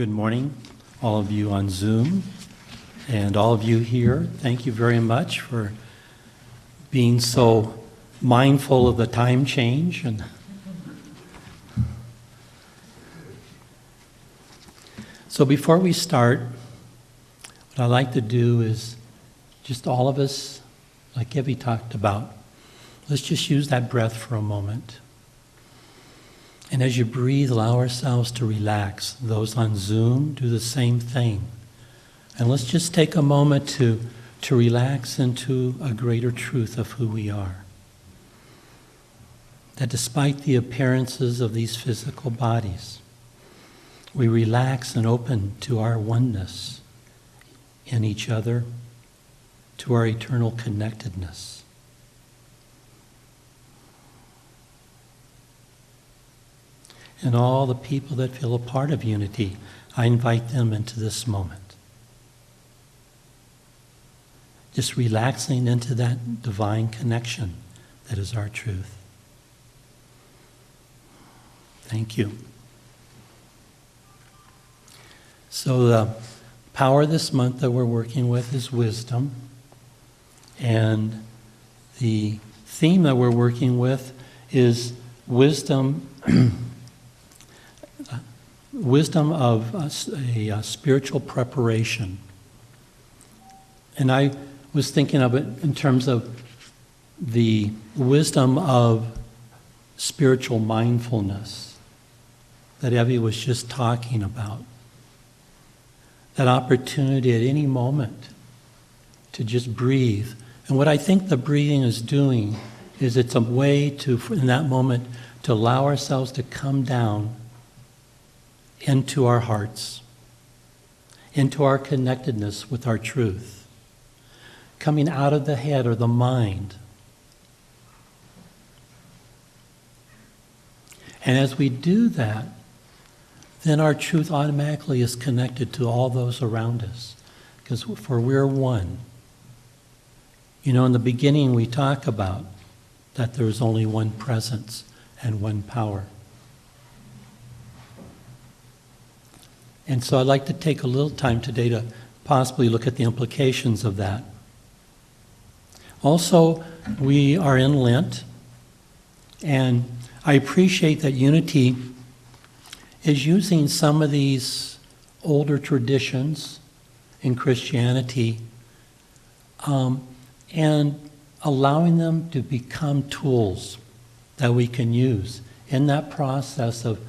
Good morning, all of you on Zoom and all of you here. Thank you very much for being so mindful of the time change. So before we start, what I'd like to do is just all of us, like Evie talked about, let's just use that breath for a moment. And as you breathe, allow ourselves to relax. Those on Zoom, do the same thing. And let's just take a moment to relax into a greater truth of who we are. That despite the appearances of these physical bodies, we relax and open to our oneness in each other, to our eternal connectedness. And all the people that feel a part of Unity, I invite them into this moment. Just relaxing into that divine connection that is our truth. Thank you. So the power this month that we're working with is wisdom. And the theme that we're working with is wisdom wisdom of a spiritual preparation. And I was thinking of it in terms of the wisdom of spiritual mindfulness that Evie was just talking about. That opportunity at any moment to just breathe. And what I think the breathing is doing is it's a way to, in that moment, to allow ourselves to come down into our hearts, into our connectedness with our truth, coming out of the head or the mind. And as we do that, then our truth automatically is connected to all those around us, because for we're one. You know, in the beginning we talk about that there is only one presence and one power. And so I'd like to take a little time today to possibly look at the implications of that. Also, we are in Lent, and I appreciate that Unity is using some of these older traditions in Christianity and allowing them to become tools that we can use in that process of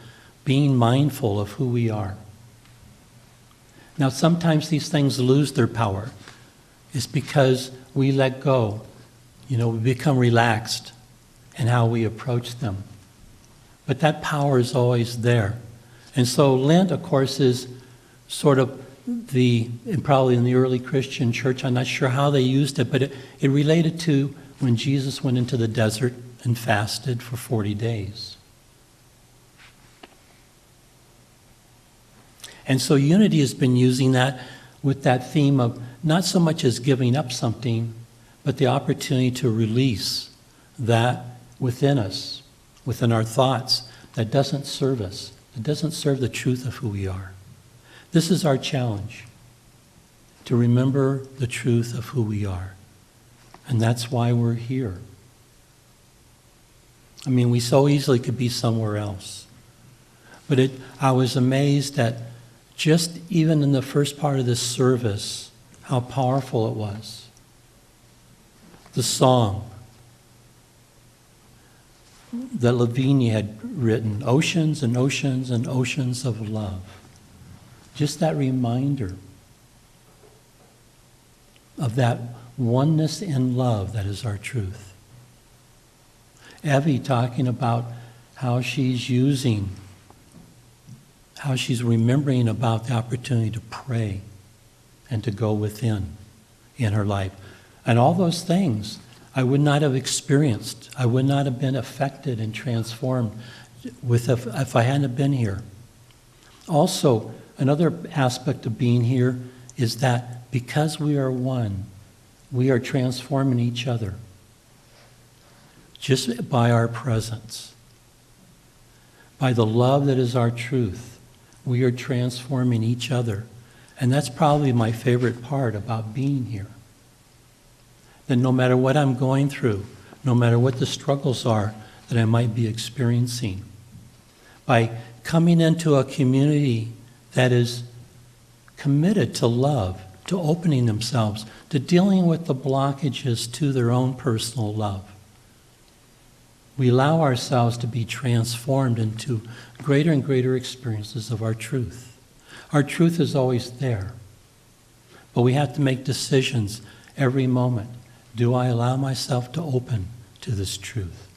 being mindful of who we are. Now, sometimes these things lose their power. It's because we let go. You know, we become relaxed in how we approach them. But that power is always there. And so Lent, of course, is sort of and probably in the early Christian church, I'm not sure how they used it, but it related to when Jesus went into the desert and fasted for 40 days. And so Unity has been using that with that theme of not so much as giving up something, but the opportunity to release that within us, within our thoughts, that doesn't serve us, that doesn't serve the truth of who we are. This is our challenge, to remember the truth of who we are. And that's why we're here. I mean, we so easily could be somewhere else. But I was amazed at just even in the first part of this service, how powerful it was. The song that Lavinia had written, Oceans and Oceans and Oceans of Love. Just that reminder of that oneness in love that is our truth. Evie talking about how she's remembering about the opportunity to pray and to go within in her life. And all those things I would not have experienced. I would not have been affected and transformed if I hadn't been here. Also, another aspect of being here is that because we are one, we are transforming each other just by our presence, by the love that is our truth. we are transforming each other. And that's probably my favorite part about being here. That no matter what I'm going through, no matter what the struggles are that I might be experiencing, by coming into a community that is committed to love, to opening themselves, to dealing with the blockages to their own personal love, we allow ourselves to be transformed into greater and greater experiences of our truth. Our truth is always there, but we have to make decisions every moment. Do I allow myself to open to this truth?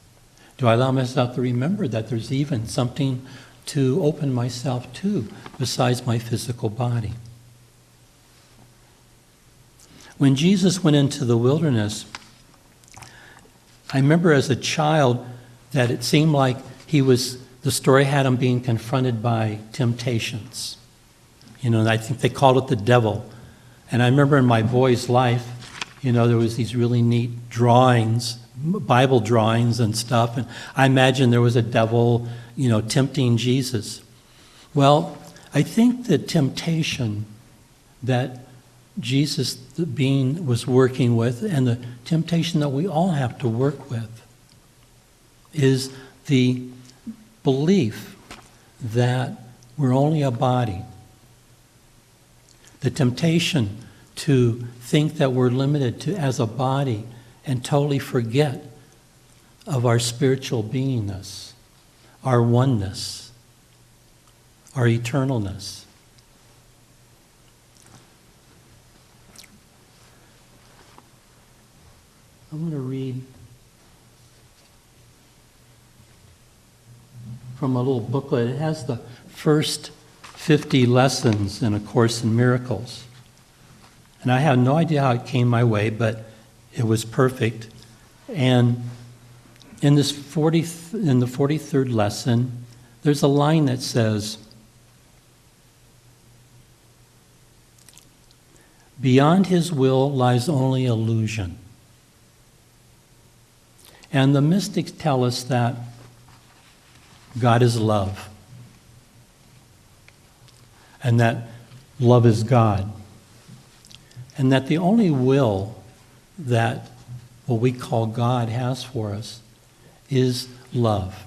Do I allow myself to remember that there's even something to open myself to besides my physical body? When Jesus went into the wilderness, I remember as a child that it seemed like the story had him being confronted by temptations. And I think they called it the devil. And I remember in my boy's life, there was these really neat drawings, Bible drawings and stuff. And I imagine there was a devil, tempting Jesus. Well, I think the temptation that Jesus, the being, was working with, and the temptation that we all have to work with, is the belief that we're only a body. The temptation to think that we're limited to as a body and totally forget of our spiritual beingness, our oneness, our eternalness. I'm going to read from a little booklet. It has the first 50 lessons in A Course in Miracles. And I have no idea how it came my way, but it was perfect. And in the 43rd lesson, there's a line that says, "Beyond his will lies only illusion." And the mystics tell us that God is love, and that love is God, and that the only will that what we call God has for us is love,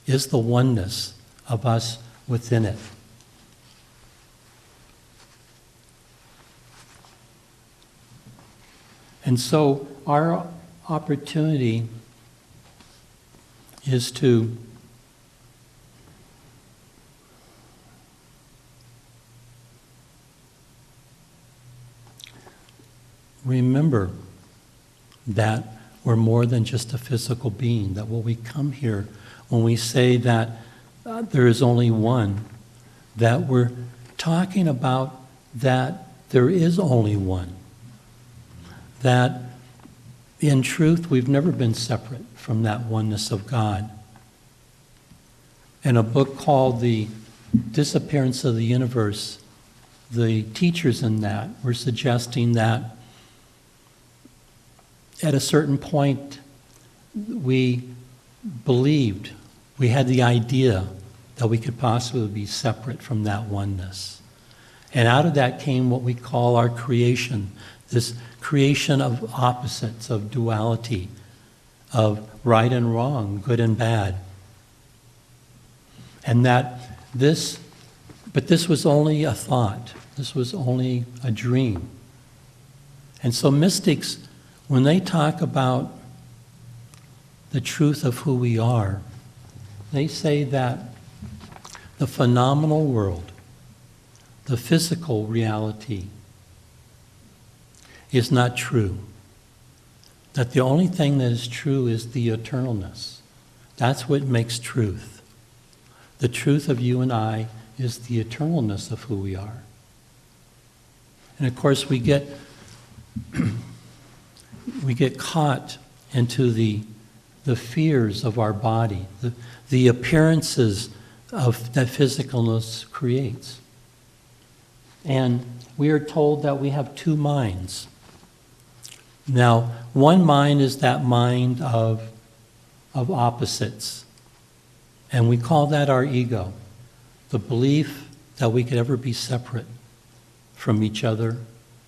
is the oneness of us within it. And so our opportunity is to remember that we're more than just a physical being, that when we come here, when we say that there is only one, that we're talking about that there is only one, that in truth we've never been separate from that oneness of God. In a book called The Disappearance of the Universe, the teachers in that were suggesting that at a certain point, we believed, we had the idea that we could possibly be separate from that oneness. And out of that came what we call our creation, this creation of opposites, of duality, of right and wrong, good and bad. And that this was only a thought. This was only a dream. And so mystics, when they talk about the truth of who we are, they say that the phenomenal world, the physical reality, is not true. That the only thing that is true is the eternalness. That's what makes truth. The truth of you and I is the eternalness of who we are. And of course we get caught into the fears of our body, the appearances of that physicalness creates. And we are told that we have two minds. Now, one mind is that mind of opposites, and we call that our ego. the belief that we could ever be separate from each other,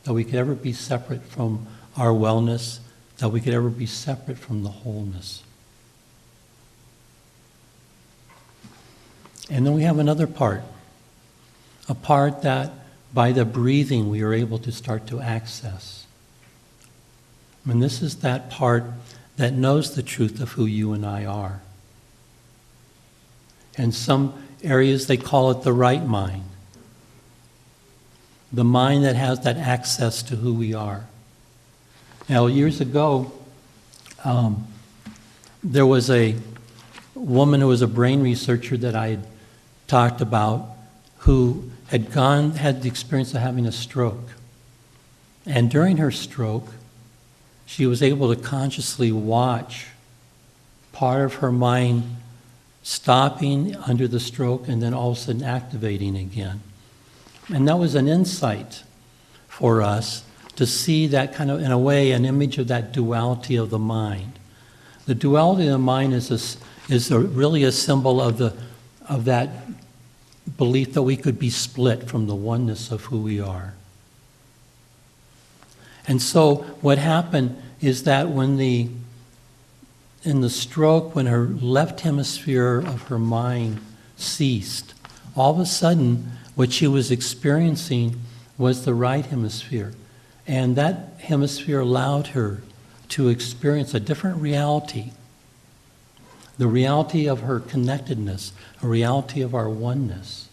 that we could ever be separate from our wellness, that we could ever be separate from the wholeness. And then we have another part, a part that by the breathing we are able to start to access. And this is that part that knows the truth of who you and I are. In some areas they call it the right mind. The mind that has that access to who we are. Now, years ago, there was a woman who was a brain researcher that I had talked about who had the experience of having a stroke. And during her stroke, she was able to consciously watch part of her mind stopping under the stroke and then all of a sudden activating again. And that was an insight for us to see that kind of, in a way, an image of that duality of the mind. The duality of the mind is really a symbol of that belief that we could be split from the oneness of who we are. And so what happened is that in the stroke, when her left hemisphere of her mind ceased, all of a sudden what she was experiencing was the right hemisphere. And that hemisphere allowed her to experience a different reality. The reality of her connectedness, a reality of our oneness.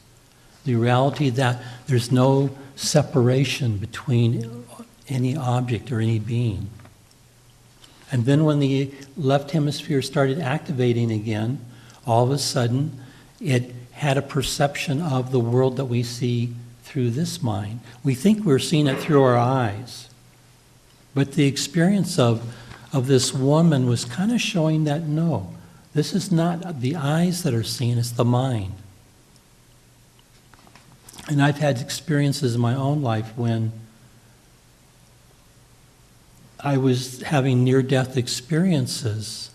The reality that there's no separation between any object or any being. And then when the left hemisphere started activating again, all of a sudden it had a perception of the world that we see through this mind. We think we're seeing it through our eyes. But the experience of this woman was kind of showing that no, this is not the eyes that are seeing, it's the mind. And I've had experiences in my own life when I was having near-death experiences.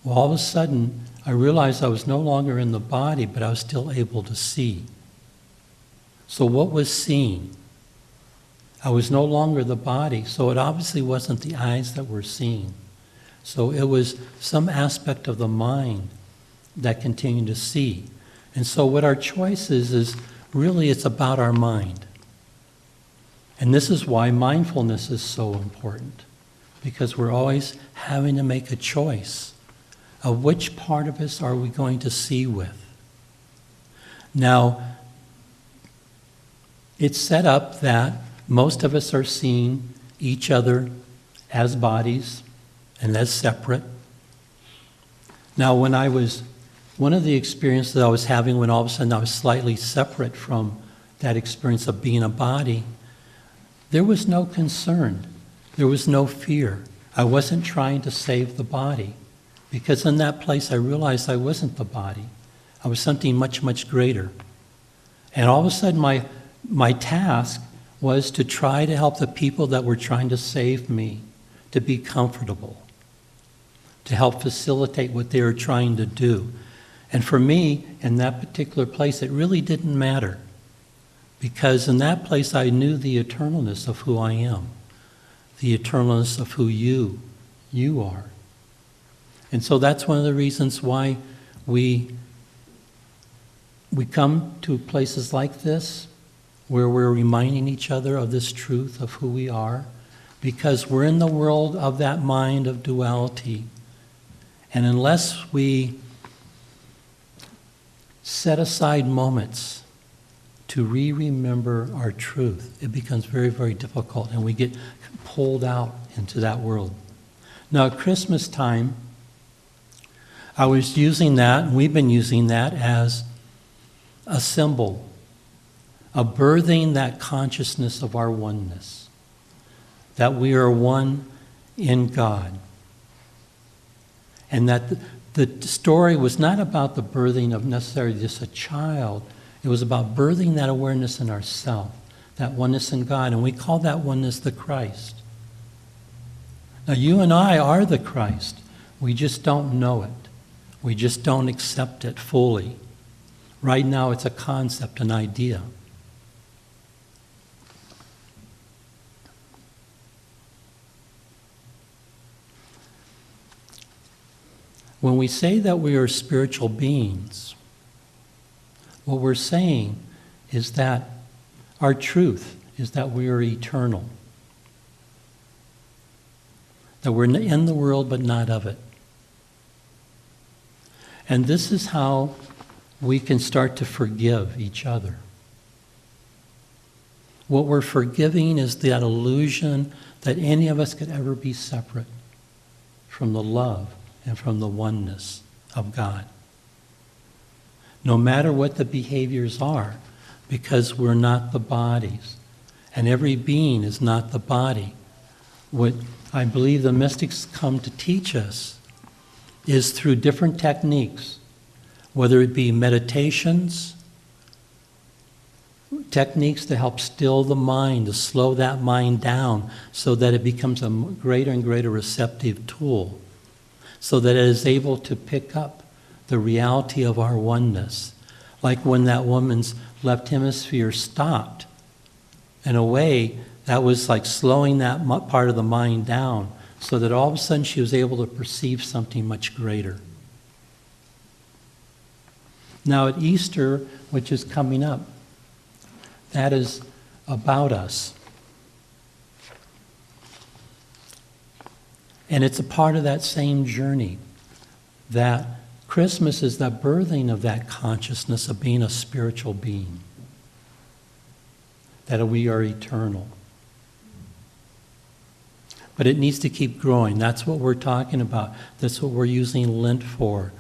Well, all of a sudden, I realized I was no longer in the body, but I was still able to see. So what was seen? I was no longer the body, so it obviously wasn't the eyes that were seeing. So it was some aspect of the mind that continued to see. And so what our choice is really it's about our mind. And this is why mindfulness is so important, because we're always having to make a choice of which part of us are we going to see with. Now, it's set up that most of us are seeing each other as bodies and as separate. Now, one of the experiences I was having when all of a sudden I was slightly separate from that experience of being a body, there was no concern. There was no fear. I wasn't trying to save the body, because in that place I realized I wasn't the body. I was something much, much greater. And all of a sudden my task was to try to help the people that were trying to save me to be comfortable, to help facilitate what they were trying to do. And for me, in that particular place, it really didn't matter, because in that place I knew the eternalness of who I am, the eternalness of who you are. And so that's one of the reasons why we come to places like this, where we're reminding each other of this truth of who we are, because we're in the world of that mind of duality. And unless we set aside moments to remember our truth, it becomes very, very difficult, and we get pulled out into that world. Now, at Christmas time, I was using that, and we've been using that as a symbol of birthing that consciousness of our oneness, that we are one in God. And that the story was not about the birthing of necessarily just a child. It was about birthing that awareness in ourselves, that oneness in God. And we call that oneness the Christ. Now, you and I are the Christ. We just don't know it. We just don't accept it fully. Right now it's a concept, an idea. When we say that we are spiritual beings, what we're saying is that our truth is that we are eternal. That we're in the world but not of it. And this is how we can start to forgive each other. What we're forgiving is that illusion that any of us could ever be separate from the love and from the oneness of God. No matter what the behaviors are, because we're not the bodies. And every being is not the body. What I believe the mystics come to teach us is through different techniques, whether it be meditations, techniques to help still the mind, to slow that mind down so that it becomes a greater and greater receptive tool, so that it is able to pick up the reality of our oneness. Like when that woman's left hemisphere stopped, in a way, that was like slowing that part of the mind down so that all of a sudden she was able to perceive something much greater. Now at Easter, which is coming up, that is about us. And it's a part of that same journey, that Christmas is the birthing of that consciousness of being a spiritual being, that we are eternal. But it needs to keep growing. That's what we're talking about. That's what we're using Lent for,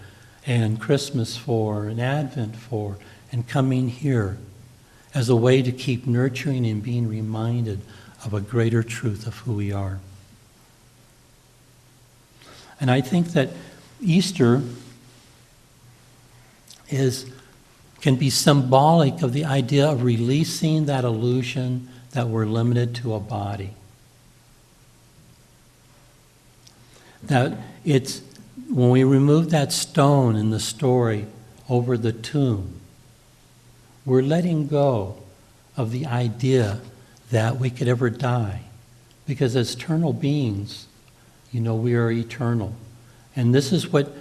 and Christmas for, and Advent for, and coming here as a way to keep nurturing and being reminded of a greater truth of who we are. And I think that Easter can be symbolic of the idea of releasing that illusion that we're limited to a body. That it's, when we remove that stone in the story over the tomb, we're letting go of the idea that we could ever die. Because as eternal beings, we are eternal. And this is what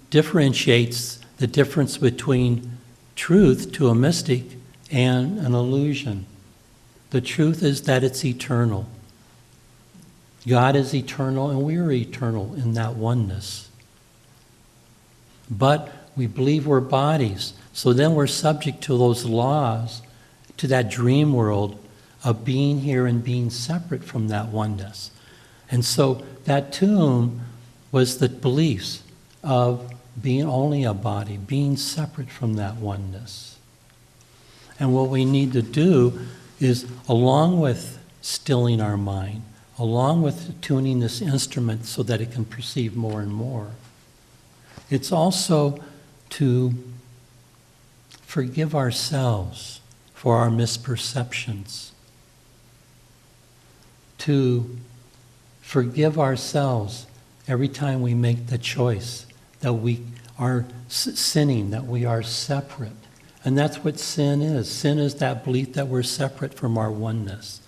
differentiates the difference between truth to a mystic and an illusion. The truth is that it's eternal. God is eternal and we are eternal in that oneness. But we believe we're bodies, so then we're subject to those laws, to that dream world of being here and being separate from that oneness. And so that tomb was the beliefs of being only a body, being separate from that oneness. And what we need to do is, along with stilling our mind, along with tuning this instrument so that it can perceive more and more, it's also to forgive ourselves for our misperceptions, to forgive ourselves every time we make the choice that we are sinning, that we are separate. And that's what sin is. Sin is that belief that we're separate from our oneness.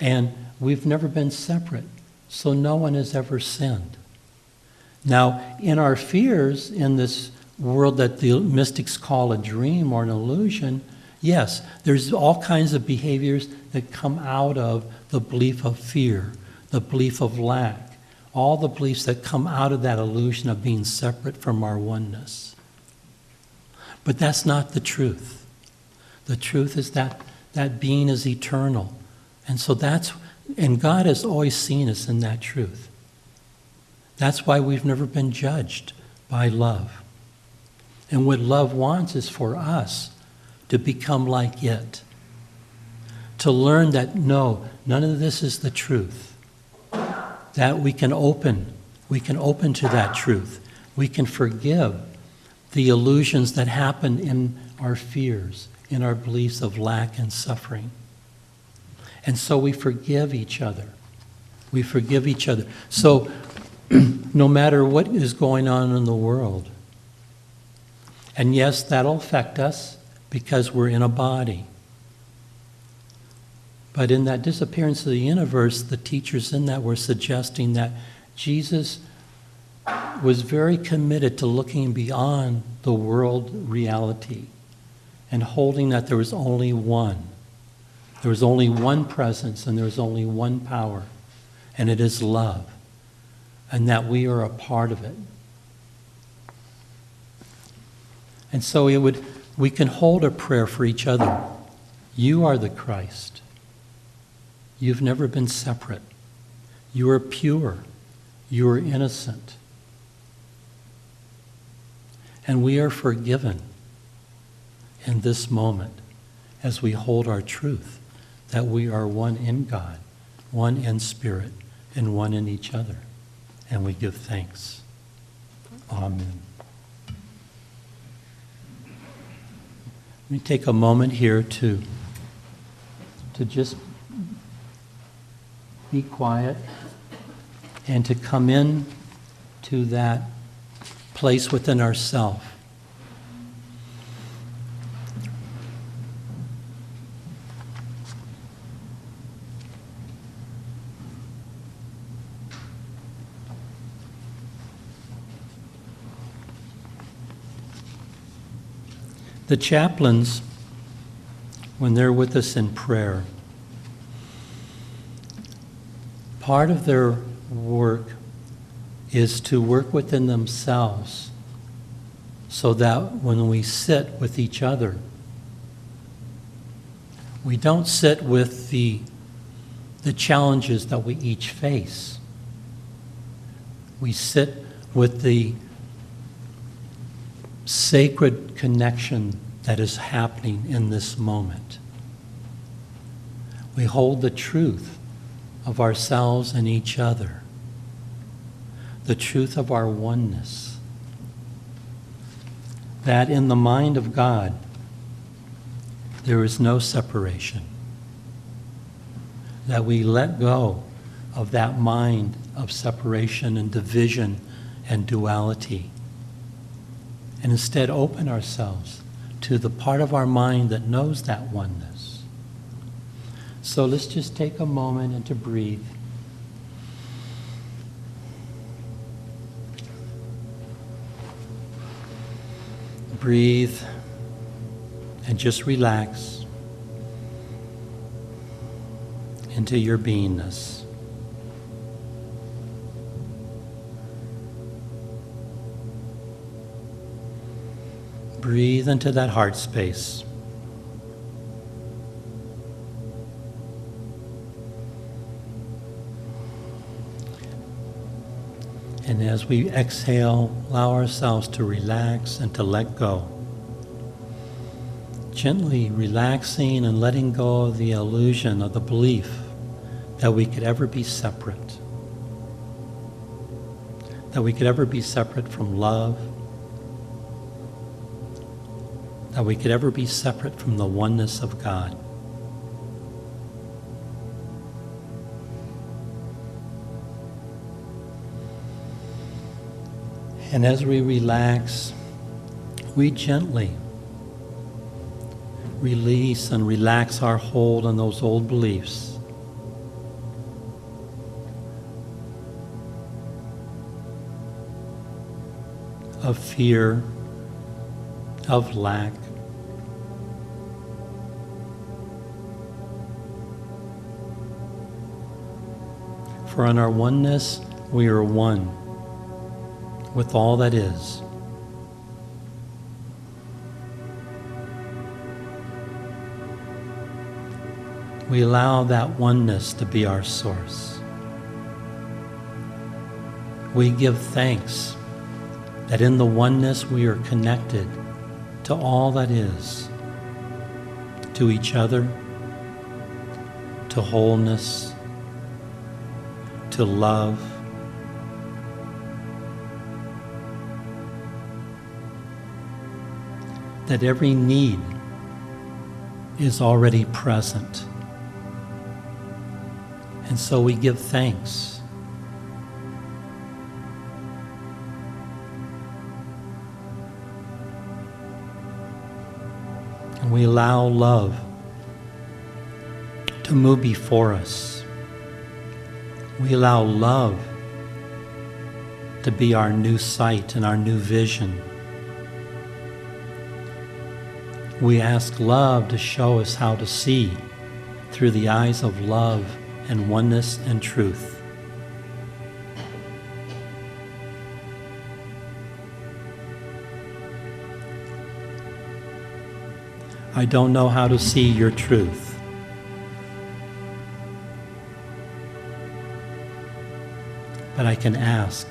And we've never been separate, so no one has ever sinned. Now, in our fears, in this world that the mystics call a dream or an illusion, yes, there's all kinds of behaviors that come out of the belief of fear, the belief of lack, all the beliefs that come out of that illusion of being separate from our oneness. But that's not the truth. The truth is that that being is eternal. And so and God has always seen us in that truth. That's why we've never been judged by love. And what love wants is for us to become like it. To learn that, no, none of this is the truth. That we can open to that truth. We can forgive the illusions that happen in our fears, in our beliefs of lack and suffering. And so we forgive each other. We forgive each other. So no matter what is going on in the world, and yes, that'll affect us, because we're in a body. But in that disappearance of the universe, the teachers in that were suggesting that Jesus was very committed to looking beyond the world reality and holding that there was only one. There was only one presence and there was only one power, and it is love, and that we are a part of it. And so we can hold a prayer for each other. You are the Christ. You've never been separate. You are pure. You are innocent. And we are forgiven in this moment as we hold our truth that we are one in God, one in spirit, and one in each other. And we give thanks. Amen. Let me take a moment here to just be quiet and to come in to that place within ourselves. The chaplains, when they're with us in prayer, part of their work is to work within themselves so that when we sit with each other, we don't sit with the challenges that we each face. We sit with the sacred connection that is happening in this moment. We hold the truth of ourselves and each other, the truth of our oneness, that in the mind of God there is no separation, that we let go of that mind of separation and division and duality, and instead open ourselves to the part of our mind that knows that oneness. So let's just take a moment and to breathe. Breathe and just relax into your beingness. Breathe into that heart space. And as we exhale, allow ourselves to relax and to let go. Gently relaxing and letting go of the illusion of the belief that we could ever be separate. That we could ever be separate from love. That we could ever be separate from the oneness of God. And as we relax, we gently release and relax our hold on those old beliefs. Of fear, of lack, for in our oneness we are one with all that is. We allow that oneness to be our source. We give thanks that in the oneness we are connected to all that is, to each other, to wholeness, to love, that every need is already present. And so we give thanks. And we allow love to move before us. We allow love to be our new sight and our new vision. We ask love to show us how to see through the eyes of love and oneness and truth. I don't know how to see your truth. But I can ask.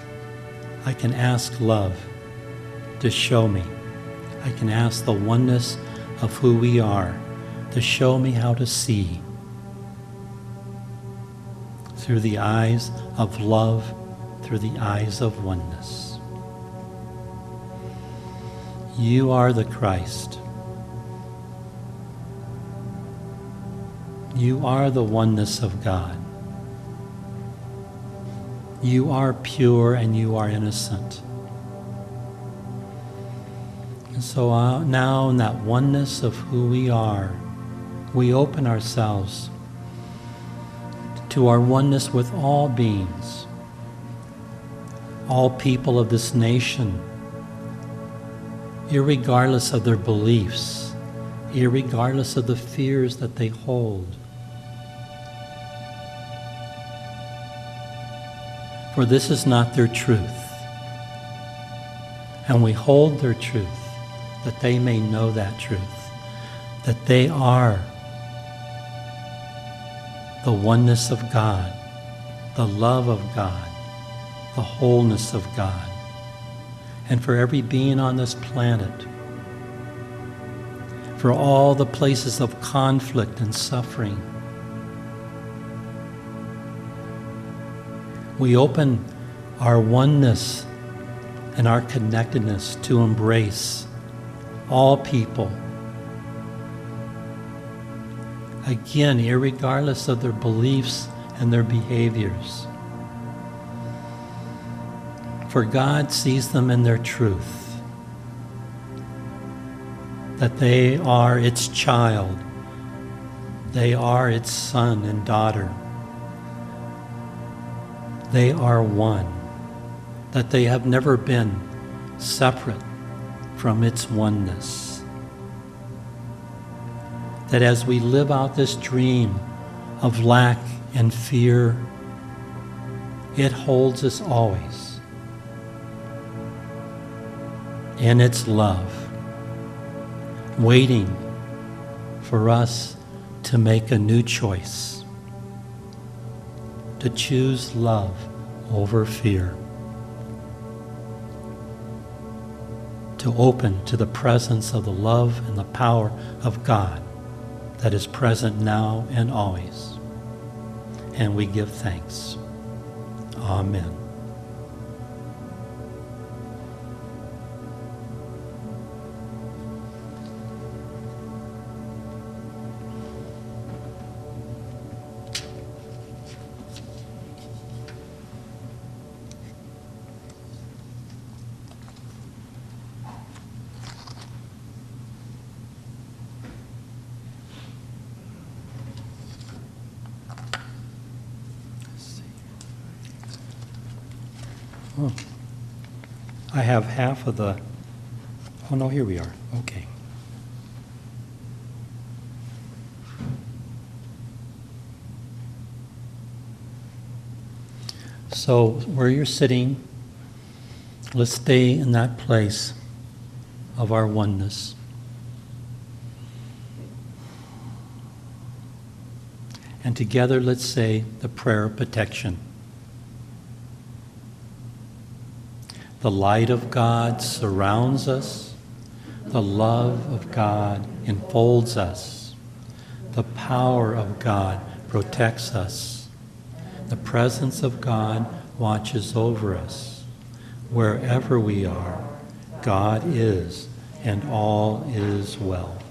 I can ask love to show me. I can ask the oneness of who we are to show me how to see through the eyes of love, through the eyes of oneness. You are the Christ. You are the oneness of God. You are pure and you are innocent. And so now in that oneness of who we are, we open ourselves to our oneness with all beings, all people of this nation, irregardless of their beliefs, irregardless of the fears that they hold. For this is not their truth. And we hold their truth, that they may know that truth, that they are the oneness of God, the love of God, the wholeness of God. And for every being on this planet, for all the places of conflict and suffering, we open our oneness and our connectedness to embrace all people. Again, irregardless of their beliefs and their behaviors. For God sees them in their truth, that they are its child, they are its son and daughter. They are one, that they have never been separate from its oneness. That as we live out this dream of lack and fear, it holds us always in its love, waiting for us to make a new choice, to choose love over fear, to open to the presence of the love and the power of God that is present now and always. And we give thanks. Amen. Oh, I have half of the, oh no, here we are, okay. So where you're sitting, let's stay in that place of our oneness. And together let's say the prayer of protection. The light of God surrounds us. The love of God enfolds us. The power of God protects us. The presence of God watches over us. Wherever we are, God is, and all is well.